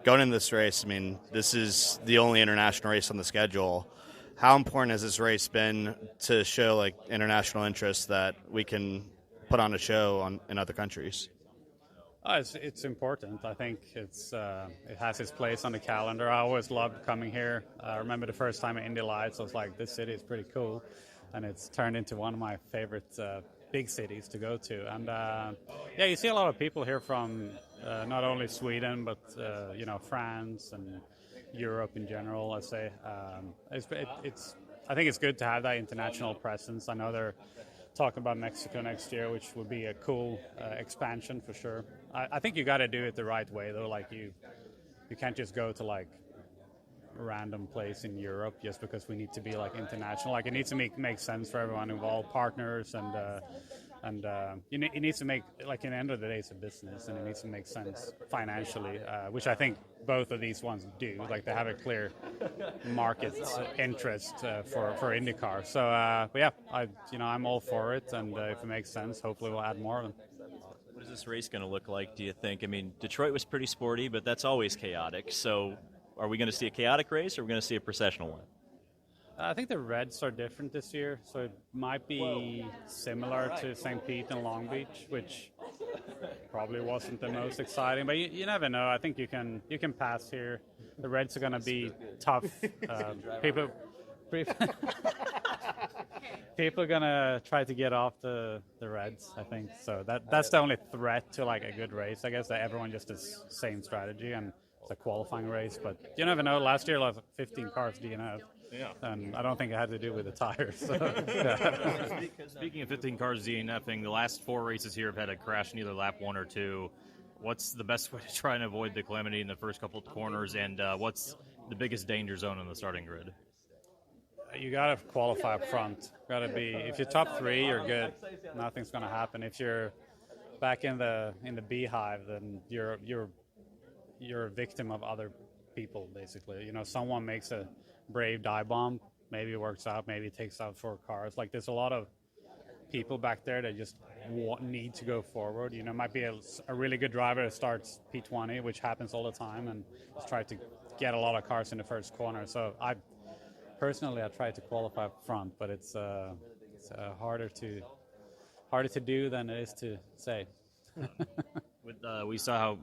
going into this race, I mean, this is the only international race on the schedule. How important has this race been to show like international interest that we can put on a show in other countries? It's important. I think it has its place on the calendar. I always loved coming here. I remember the first time at Indy Lights, I was like, this city is pretty cool. And it's turned into one of my favorite big cities to go to. And you see a lot of people here from not only Sweden, but France and Europe in general, I say. I think it's good to have that international presence. I know they're talking about Mexico next year, which would be a cool expansion for sure. I think you got to do it the right way, though. Like you can't just go to like a random place in Europe just because we need to be like international. Like it needs to make sense for everyone involved, partners, and it needs to make, like, in the end of the day, it's a business, and it needs to make sense financially, which I think both of these ones do. Like they have a clear market interest for IndyCar. So, but yeah, I'm all for it, and if it makes sense, hopefully we'll add more of them. What is this race going to look like, do you think? I mean, Detroit was pretty sporty, but that's always chaotic. So are we going to see a chaotic race, or are we going to see a processional one? I think the Reds are different this year, so it might be similar to St. Pete and Long Beach, which probably wasn't the most exciting. But you never know. I think you can pass here. The Reds are going to be tough. People are going to try to get off the Reds, I think. So that's the only threat to like a good race. I guess that everyone just does same strategy, and it's a qualifying race. But you never know. Last year, like 15 cars DNF. Yeah. And I don't think it had to do with the tires. So, yeah. Speaking of 15 cars DNFing, the last 4 races here have had a crash in either lap 1 or 2. What's the best way to try and avoid the calamity in the first couple of corners, and what's the biggest danger zone on the starting grid? You got to qualify up front. Got to be, if you're top 3, you're good. Nothing's going to happen. If you're back in the beehive, then you're a victim of other people, basically. Someone makes a brave dive bomb, maybe it works out, maybe it takes out 4 cars. Like there's a lot of people back there that just need to go forward. It might be a really good driver that starts P20, which happens all the time, and just try to get a lot of cars in the first corner. So I tried to qualify up front, but it's harder to do than it is to say. We saw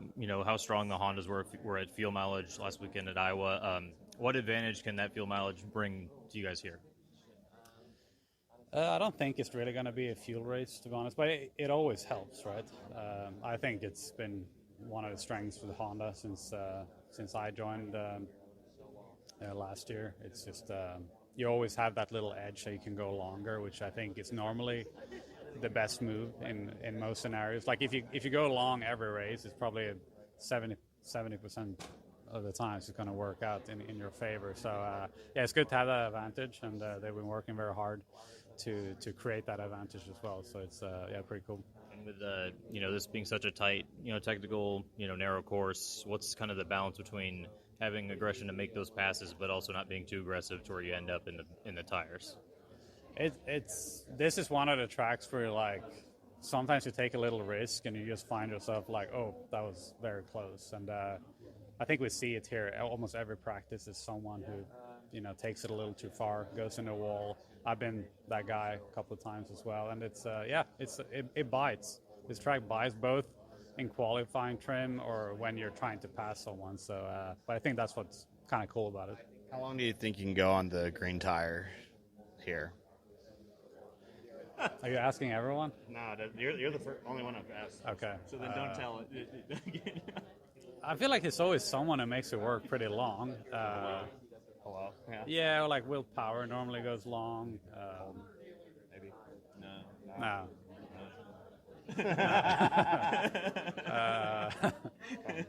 how strong the Hondas were at fuel mileage last weekend at Iowa. What advantage can that fuel mileage bring to you guys here? I don't think it's really going to be a fuel race, to be honest, but it always helps, right? I think it's been one of the strengths for the Honda since I joined last year. It's just you always have that little edge so you can go longer, which I think is normally the best move in most scenarios. Like if you go long every race, it's probably 70% of the time it's going to work out in your favor. So it's good to have that advantage, and they've been working very hard to create that advantage as well. So it's pretty cool. And with this being such a tight, technical, narrow course, what's kind of the balance between having aggression to make those passes, but also not being too aggressive to where you end up in the tires? This is one of the tracks where like sometimes you take a little risk and you just find yourself like, oh, that was very close. And I think we see it here. Almost every practice is someone who, takes it a little too far, goes in the wall. I've been that guy a couple of times as well. And it bites. This track bites both in qualifying trim or when you're trying to pass someone. So, but I think that's what's kind of cool about it. How long do you think you can go on the green tire here? Are you asking everyone? No, you're the only one I've asked. Okay. So then don't tell it. I feel like it's always someone who makes it work pretty long. Hello? Yeah, or like willpower normally goes long. Maybe. No.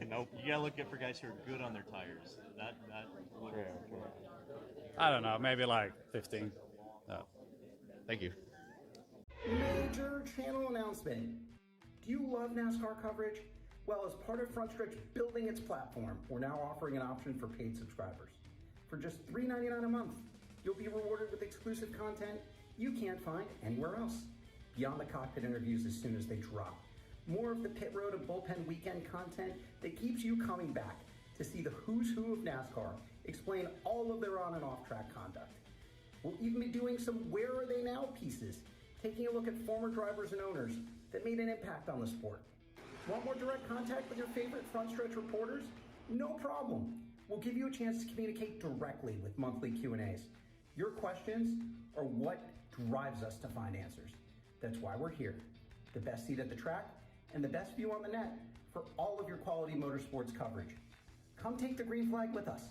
Nope. You gotta look for guys who are good on their tires. I don't know. Maybe like 15. No. Thank you. Major channel announcement. Do you love NASCAR coverage? Well, as part of Frontstretch building its platform, we're now offering an option for paid subscribers. For just $3.99 a month, you'll be rewarded with exclusive content you can't find anywhere else. Beyond the cockpit interviews as soon as they drop. More of the pit road and bullpen weekend content that keeps you coming back. to see the who's who of NASCAR explain all of their on and off track conduct. We'll even be doing some where are they now pieces, taking a look at former drivers and owners that made an impact on the sport. Want more direct contact with your favorite Frontstretch reporters? No problem. We'll give you a chance to communicate directly with monthly Q&As. Your questions are what drives us to find answers. That's why we're here. The best seat at the track and the best view on the net for all of your quality motorsports coverage. Come take the green flag with us.